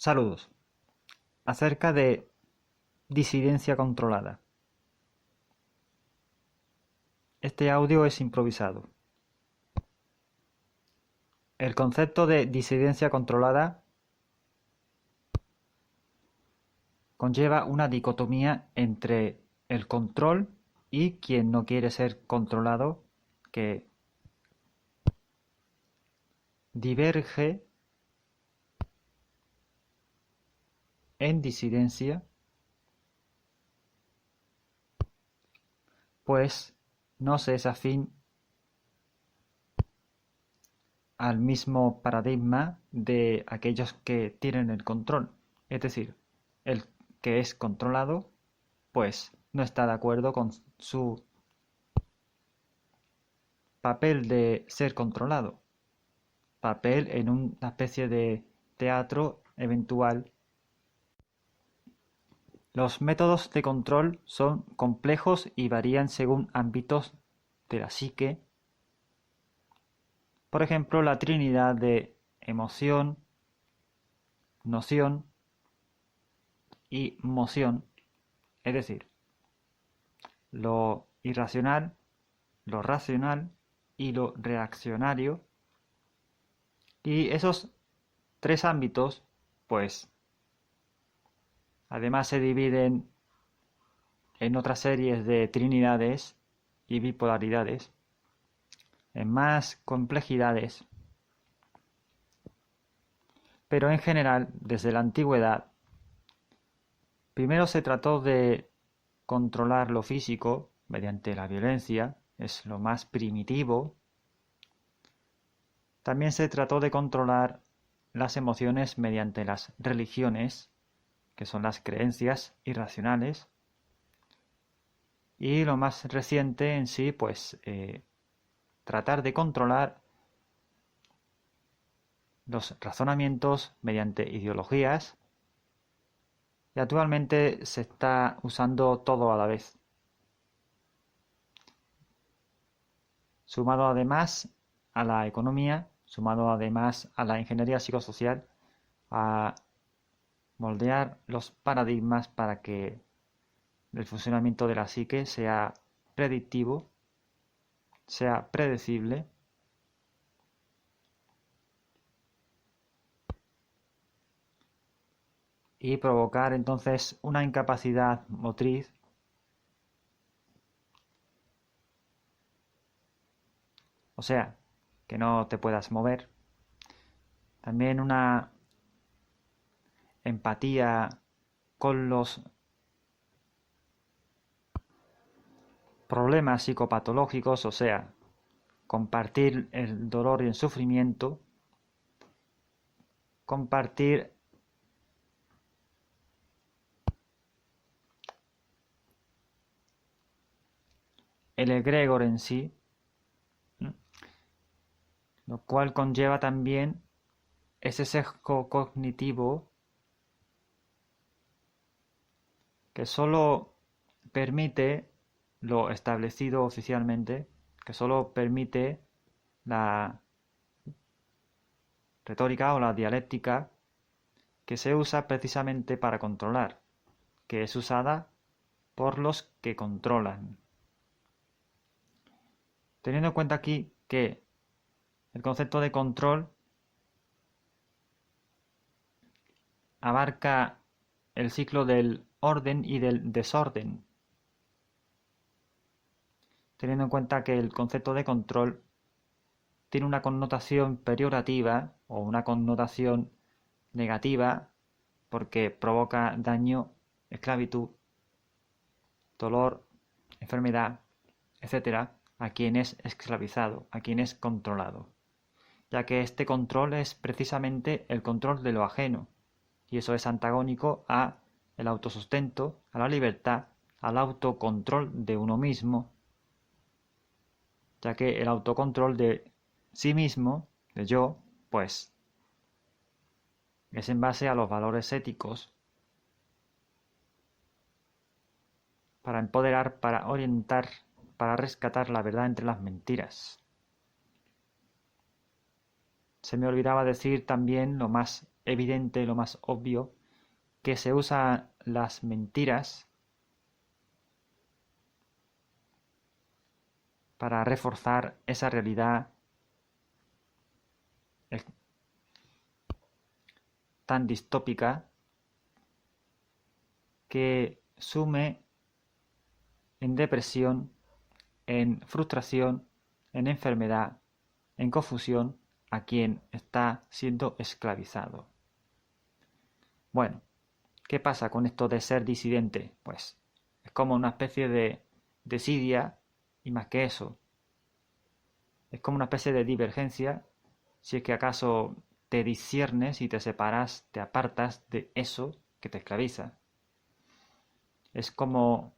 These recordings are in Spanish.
Saludos. Acerca de disidencia controlada. Este audio es improvisado. El concepto de disidencia controlada conlleva una dicotomía entre el control y quien no quiere ser controlado, que diverge en disidencia, pues no se es afín al mismo paradigma de aquellos que tienen el control. Es decir, el que es controlado, pues no está de acuerdo con su papel de ser controlado, papel en una especie de teatro eventual. Los métodos de control son complejos y varían según ámbitos de la psique. Por ejemplo, la trinidad de emoción, noción y moción, es decir, lo irracional, lo racional y lo reaccionario. Y esos tres ámbitos, pues, además se dividen en otras series de trinidades y bipolaridades, en más complejidades. Pero en general, desde la antigüedad, primero se trató de controlar lo físico mediante la violencia, es lo más primitivo. También se trató de controlar las emociones mediante las religiones, que son las creencias irracionales. Y lo más reciente en sí, pues tratar de controlar los razonamientos mediante ideologías. Y actualmente se está usando todo a la vez. Sumado además a la economía, sumado además a la ingeniería psicosocial, a moldear los paradigmas para que el funcionamiento de la psique sea predictivo, sea predecible y provocar entonces una incapacidad motriz, o sea, que no te puedas mover. También una empatía con los problemas psicopatológicos, o sea, compartir el dolor y el sufrimiento, compartir el egregor en sí, lo cual conlleva también ese sesgo cognitivo que solo permite lo establecido oficialmente, que solo permite la retórica o la dialéctica que se usa precisamente para controlar, que es usada por los que controlan. Teniendo en cuenta aquí que el concepto de control abarca el ciclo del orden y del desorden. Teniendo en cuenta que el concepto de control tiene una connotación peyorativa o una connotación negativa porque provoca daño, esclavitud, dolor, enfermedad, etcétera, a quien es esclavizado, a quien es controlado, ya que este control es precisamente el control de lo ajeno, y eso es antagónico a el autosustento, a la libertad, al autocontrol de uno mismo, ya que el autocontrol de sí mismo, de yo, pues es en base a los valores éticos para empoderar, para orientar, para rescatar la verdad entre las mentiras. Se me olvidaba decir también lo más evidente, lo más obvio, que se usan las mentiras para reforzar esa realidad tan distópica que sume en depresión, en frustración, en enfermedad, en confusión a quien está siendo esclavizado. Bueno, ¿qué pasa con esto de ser disidente? Pues es como una especie de desidia y más que eso. Es como una especie de divergencia si es que acaso te disciernes y te separas, te apartas de eso que te esclaviza. Es como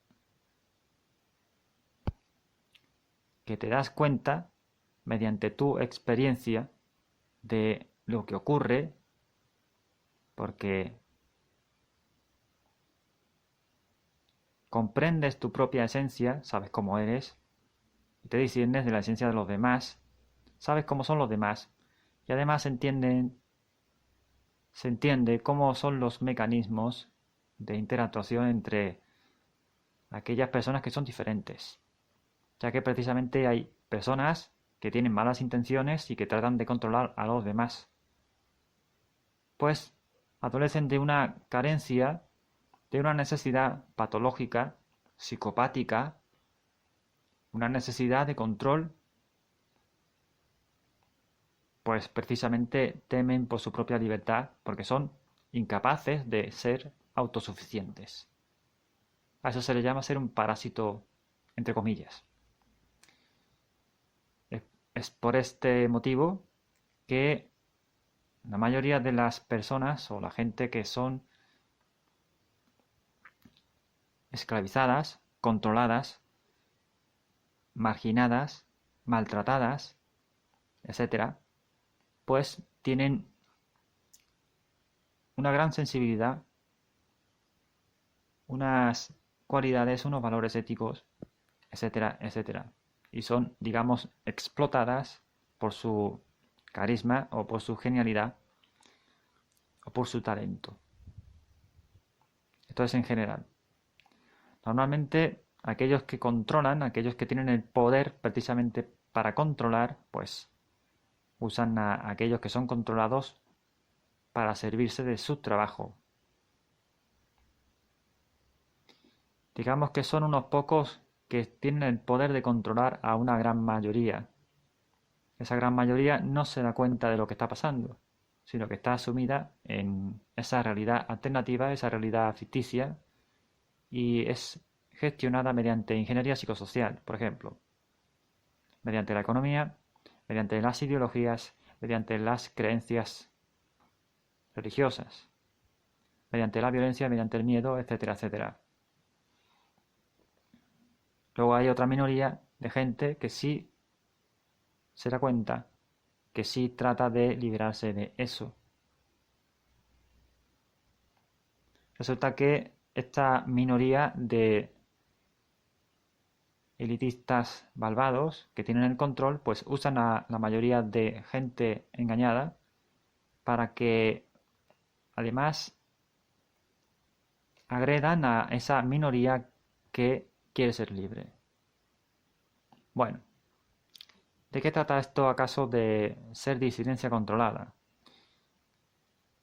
que te das cuenta, mediante tu experiencia, de lo que ocurre, porque comprendes tu propia esencia, sabes cómo eres, y te disiernes de la esencia de los demás, sabes cómo son los demás, y además se entiende cómo son los mecanismos de interactuación entre aquellas personas que son diferentes, ya que precisamente hay personas que tienen malas intenciones y que tratan de controlar a los demás, pues adolecen de una carencia, de una necesidad patológica, psicopática, una necesidad de control, pues precisamente temen por su propia libertad porque son incapaces de ser autosuficientes. A eso se le llama ser un parásito, entre comillas. Es por este motivo que la mayoría de las personas o la gente que son esclavizadas, controladas, marginadas, maltratadas, etcétera, pues tienen una gran sensibilidad, unas cualidades, unos valores éticos, etcétera, etcétera. Y son, digamos, explotadas por su carisma o por su genialidad o por su talento. Esto es en general. Normalmente aquellos que controlan, aquellos que tienen el poder precisamente para controlar, pues usan a aquellos que son controlados para servirse de su trabajo. Digamos que son unos pocos que tienen el poder de controlar a una gran mayoría. Esa gran mayoría no se da cuenta de lo que está pasando, sino que está sumida en esa realidad alternativa, esa realidad ficticia, y es gestionada mediante ingeniería psicosocial, por ejemplo, mediante la economía, mediante las ideologías, mediante las creencias religiosas, mediante la violencia, mediante el miedo, etcétera, etcétera. Luego hay otra minoría de gente que sí se da cuenta, que sí trata de liberarse de eso. Resulta que esta minoría de elitistas malvados que tienen el control, pues usan a la mayoría de gente engañada para que además agredan a esa minoría que quiere ser libre. Bueno, ¿de qué trata esto acaso de ser disidencia controlada?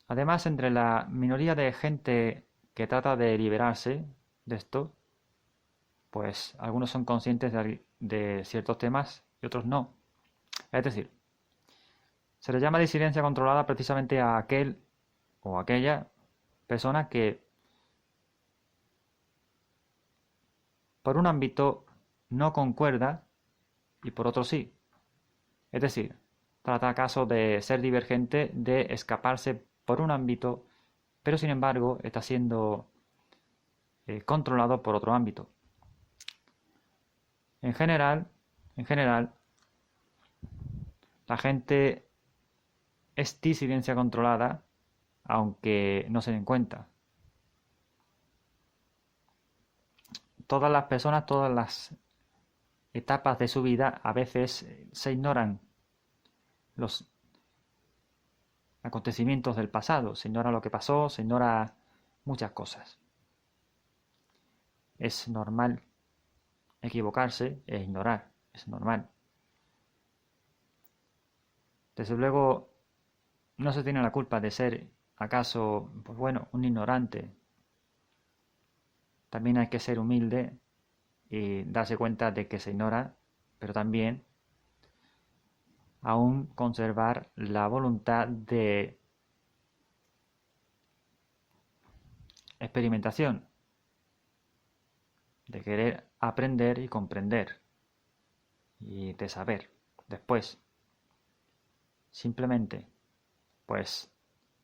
Además, entre la minoría de gente que trata de liberarse de esto, pues algunos son conscientes de ciertos temas y otros no. Es decir, se le llama disidencia controlada precisamente a aquel o aquella persona que por un ámbito no concuerda y por otro sí. Es decir, trata acaso de ser divergente, de escaparse por un ámbito, pero sin embargo está siendo controlado por otro ámbito. En general, en general, la gente es disidencia controlada, aunque no se den cuenta. Todas las personas, todas las etapas de su vida, a veces se ignoran los acontecimientos del pasado, se ignora lo que pasó, se ignora muchas cosas. Es normal equivocarse e ignorar, es normal. Desde luego, no se tiene la culpa de ser, acaso, pues bueno, un ignorante. También hay que ser humilde y darse cuenta de que se ignora, pero también aún conservar la voluntad de experimentación, de querer aprender y comprender y de saber. Después, simplemente, pues,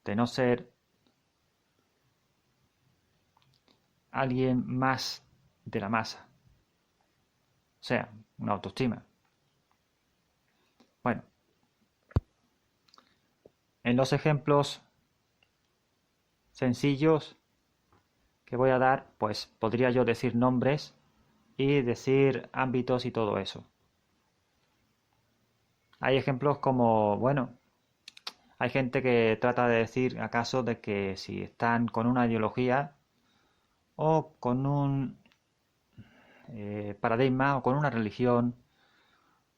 de no ser alguien más de la masa, o sea, una autoestima. Bueno, en los ejemplos sencillos que voy a dar, pues podría yo decir nombres y decir ámbitos y todo eso. Hay ejemplos como, bueno, hay gente que trata de decir acaso de que si están con una ideología o con un paradigma o con una religión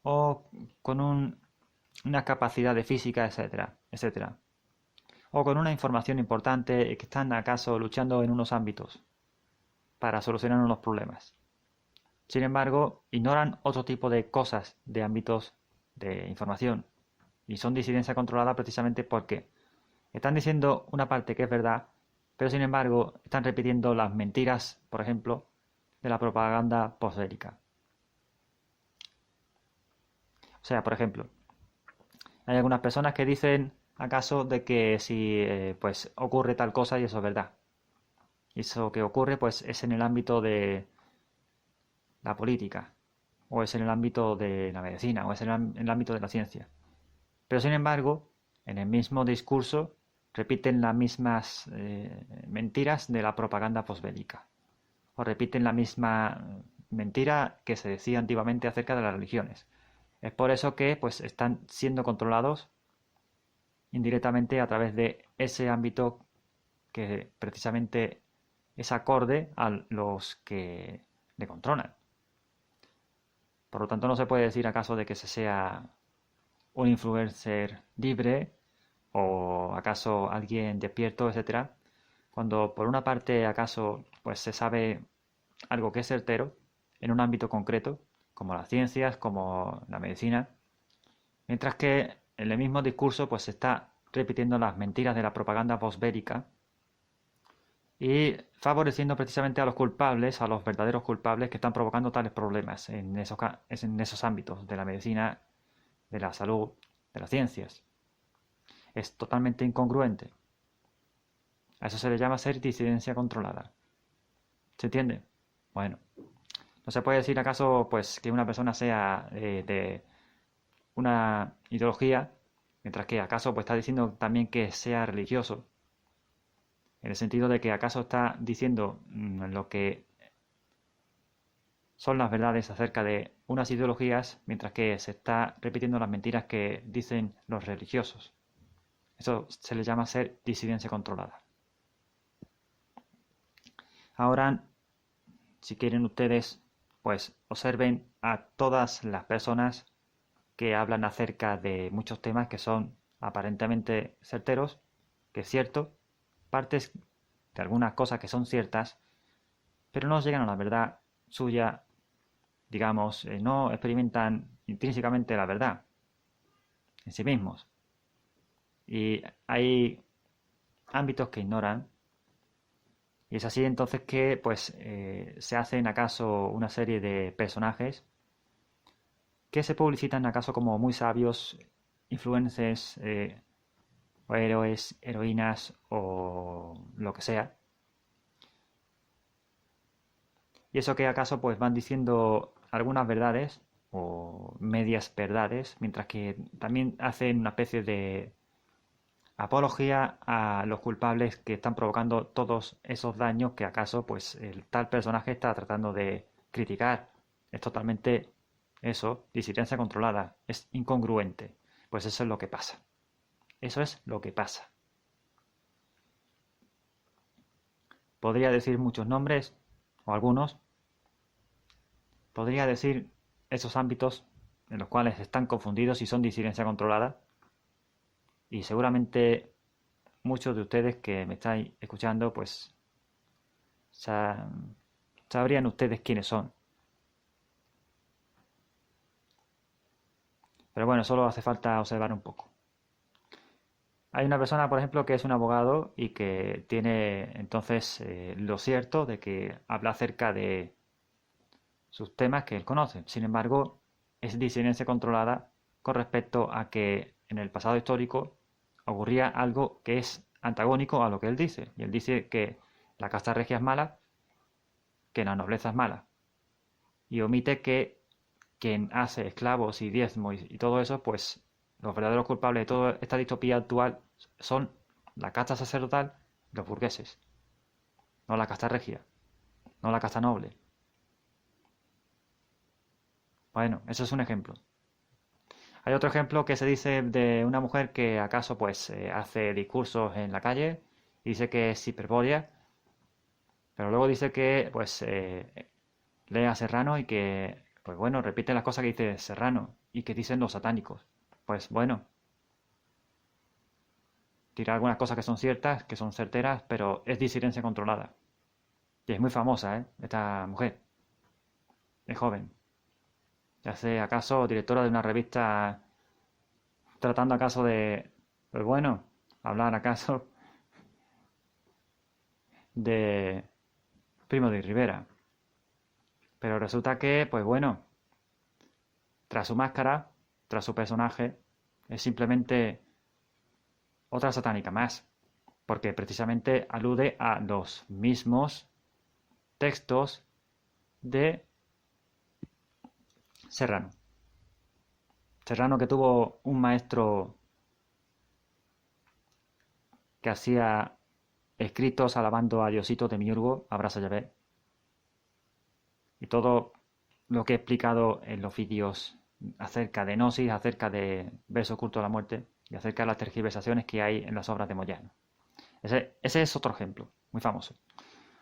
o con una capacidad de física, etcétera, etcétera. O con una información importante que están acaso luchando en unos ámbitos para solucionar unos problemas. Sin embargo, ignoran otro tipo de cosas de ámbitos de información y son disidencia controlada precisamente porque están diciendo una parte que es verdad, pero sin embargo están repitiendo las mentiras, por ejemplo, de la propaganda postbélica. O sea, por ejemplo, hay algunas personas que dicen acaso de que si pues ocurre tal cosa y eso es verdad. Y eso que ocurre pues es en el ámbito de la política, o es en el ámbito de la medicina, o es en el ámbito de la ciencia. Pero sin embargo, en el mismo discurso repiten las mismas mentiras de la propaganda posbélica. O repiten la misma mentira que se decía antiguamente acerca de las religiones. Es por eso que pues están siendo controlados indirectamente a través de ese ámbito que precisamente es acorde a los que le controlan. Por lo tanto, no se puede decir acaso de que se sea un influencer libre o acaso alguien despierto, etcétera, cuando por una parte acaso pues se sabe algo que es certero en un ámbito concreto, como las ciencias, como la medicina, mientras que en el mismo discurso pues se está repitiendo las mentiras de la propaganda postbélica y favoreciendo precisamente a los culpables, a los verdaderos culpables que están provocando tales problemas en esos ámbitos de la medicina, de la salud, de las ciencias. Es totalmente incongruente. A eso se le llama ser disidencia controlada. ¿Se entiende? Bueno, no se puede decir acaso pues que una persona sea de una ideología, mientras que acaso pues está diciendo también que sea religioso, en el sentido de que acaso está diciendo lo que son las verdades acerca de unas ideologías, mientras que se está repitiendo las mentiras que dicen los religiosos. Eso se le llama ser disidencia controlada. Ahora, si quieren ustedes, pues observen a todas las personas que hablan acerca de muchos temas que son aparentemente certeros, que es cierto, partes de algunas cosas que son ciertas, pero no llegan a la verdad suya, digamos, no experimentan intrínsecamente la verdad en sí mismos. Y hay ámbitos que ignoran. Y es así entonces que pues se hacen acaso una serie de personajes que se publicitan acaso como muy sabios, influencers, o héroes, heroínas o lo que sea. Y eso que acaso pues van diciendo algunas verdades o medias verdades, mientras que también hacen una especie de apología a los culpables que están provocando todos esos daños que acaso pues el tal personaje está tratando de criticar. Es totalmente eso, disidencia controlada, es incongruente. Pues eso es lo que pasa. Eso es lo que pasa. Podría decir muchos nombres, o algunos. Podría decir esos ámbitos en los cuales están confundidos y son disidencia controlada. Y seguramente muchos de ustedes que me estáis escuchando, pues sabrían ustedes quiénes son. Pero bueno, solo hace falta observar un poco. Hay una persona, por ejemplo, que es un abogado y que tiene entonces lo cierto de que habla acerca de sus temas que él conoce. Sin embargo, es disidencia controlada con respecto a que en el pasado histórico ocurría algo que es antagónico a lo que él dice. Y él dice que la casta regia es mala, que la nobleza es mala. Y omite que quien hace esclavos y diezmos y todo eso, pues los verdaderos culpables de toda esta distopía actual son la casta sacerdotal y los burgueses, no la casta regia, no la casta noble. Bueno, eso es un ejemplo. Hay otro ejemplo que se dice de una mujer que acaso pues hace discursos en la calle y dice que es hiperbórea, pero luego dice que pues lee a Serrano y que pues bueno, repite las cosas que dice Serrano y que dicen los satánicos. Pues bueno, tira algunas cosas que son ciertas, que son certeras, pero es disidencia controlada. Y es muy famosa, ¿eh? Esta mujer. Es joven. Ya sé, acaso directora de una revista tratando acaso de, pues bueno, hablar acaso de Primo de Rivera. Pero resulta que, pues bueno, tras su máscara, tras su personaje, es simplemente otra satánica más. Porque precisamente alude a los mismos textos de Serrano. Serrano que tuvo un maestro que hacía escritos alabando a Diosito de Miurgo, a Brasa Llavé. Y todo lo que he explicado en los vídeos acerca de Gnosis, acerca de Verso oculto a la muerte y acerca de las tergiversaciones que hay en las obras de Moyano. Ese es otro ejemplo, muy famoso.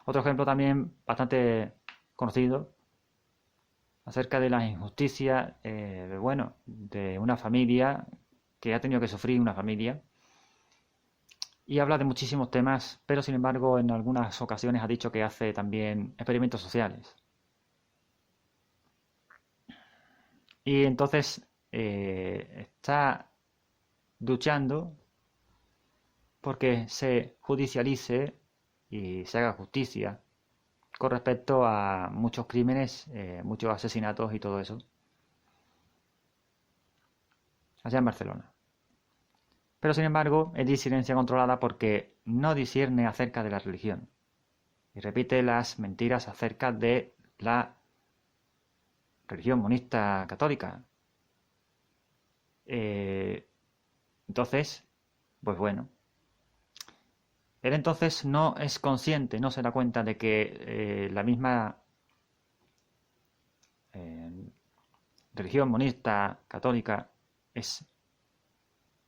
Otro ejemplo también bastante conocido acerca de la injusticia, bueno, de una familia que ha tenido que sufrir una familia y habla de muchísimos temas, pero sin embargo en algunas ocasiones ha dicho que hace también experimentos sociales. Y entonces está luchando porque se judicialice y se haga justicia con respecto a muchos crímenes, muchos asesinatos y todo eso, allá en Barcelona. Pero sin embargo, es disidencia controlada porque no discierne acerca de la religión y repite las mentiras acerca de la religión monista católica. Entonces, pues bueno, él entonces no es consciente, no se da cuenta de que la misma eh, religión monista católica es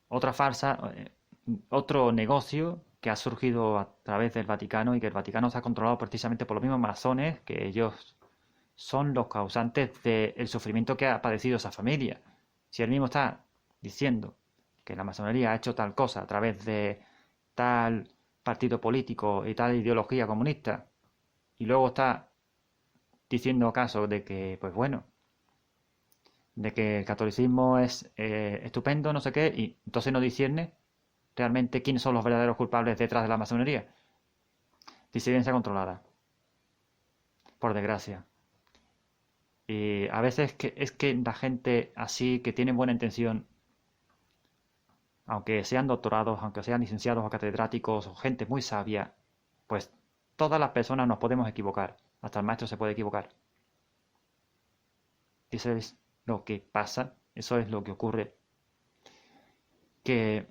otra farsa, otro negocio que ha surgido a través del Vaticano y que el Vaticano se ha controlado precisamente por los mismos masones, que ellos son los causantes del sufrimiento que ha padecido esa familia. Si él mismo está diciendo que la masonería ha hecho tal cosa a través de tal partido político y tal ideología comunista, y luego está diciendo acaso de que, pues bueno, de que el catolicismo es estupendo, no sé qué, y entonces no discierne realmente quiénes son los verdaderos culpables detrás de la masonería. Disidencia controlada, por desgracia. Y a veces es que la gente así, que tiene buena intención, aunque sean doctorados, aunque sean licenciados o catedráticos o gente muy sabia, pues todas las personas nos podemos equivocar. Hasta el maestro se puede equivocar. Y eso es lo que pasa, eso es lo que ocurre. Que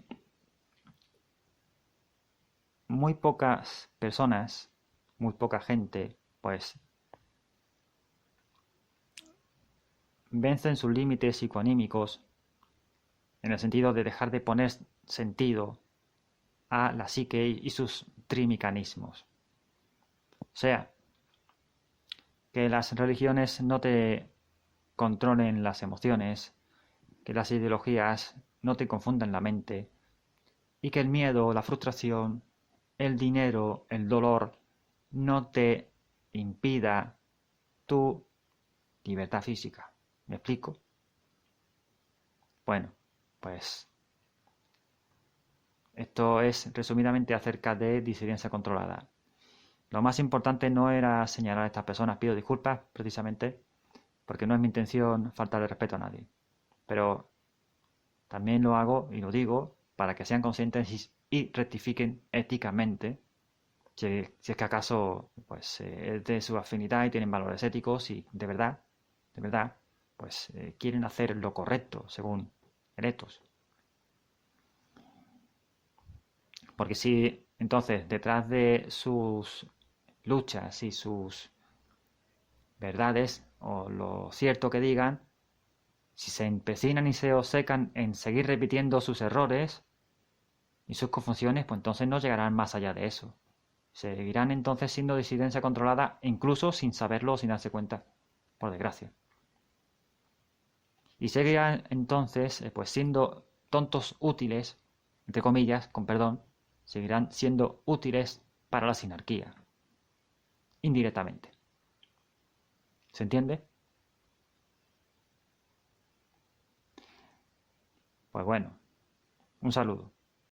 muy pocas personas, muy poca gente, pues vencen sus límites psicoanímicos en el sentido de dejar de poner sentido a la psique y sus trimecanismos. O sea, que las religiones no te controlen las emociones, que las ideologías no te confundan la mente y que el miedo, la frustración, el dinero, el dolor no te impida tu libertad física. ¿Me explico? Bueno, pues esto es resumidamente acerca de disidencia controlada. Lo más importante no era señalar a estas personas, pido disculpas precisamente, porque no es mi intención faltarle respeto a nadie. Pero también lo hago y lo digo para que sean conscientes y rectifiquen éticamente si es que acaso pues, es de su afinidad y tienen valores éticos y de verdad, pues quieren hacer lo correcto según el etos. Porque si entonces detrás de sus luchas y sus verdades o lo cierto que digan, si se empecinan y se obcecan en seguir repitiendo sus errores y sus confusiones, pues entonces no llegarán más allá de eso. Seguirán entonces siendo disidencia controlada incluso sin saberlo o sin darse cuenta, por desgracia. Y seguirán entonces pues siendo tontos útiles, entre comillas, con perdón, seguirán siendo útiles para la sinarquía, indirectamente. ¿Se entiende? Pues bueno, un saludo.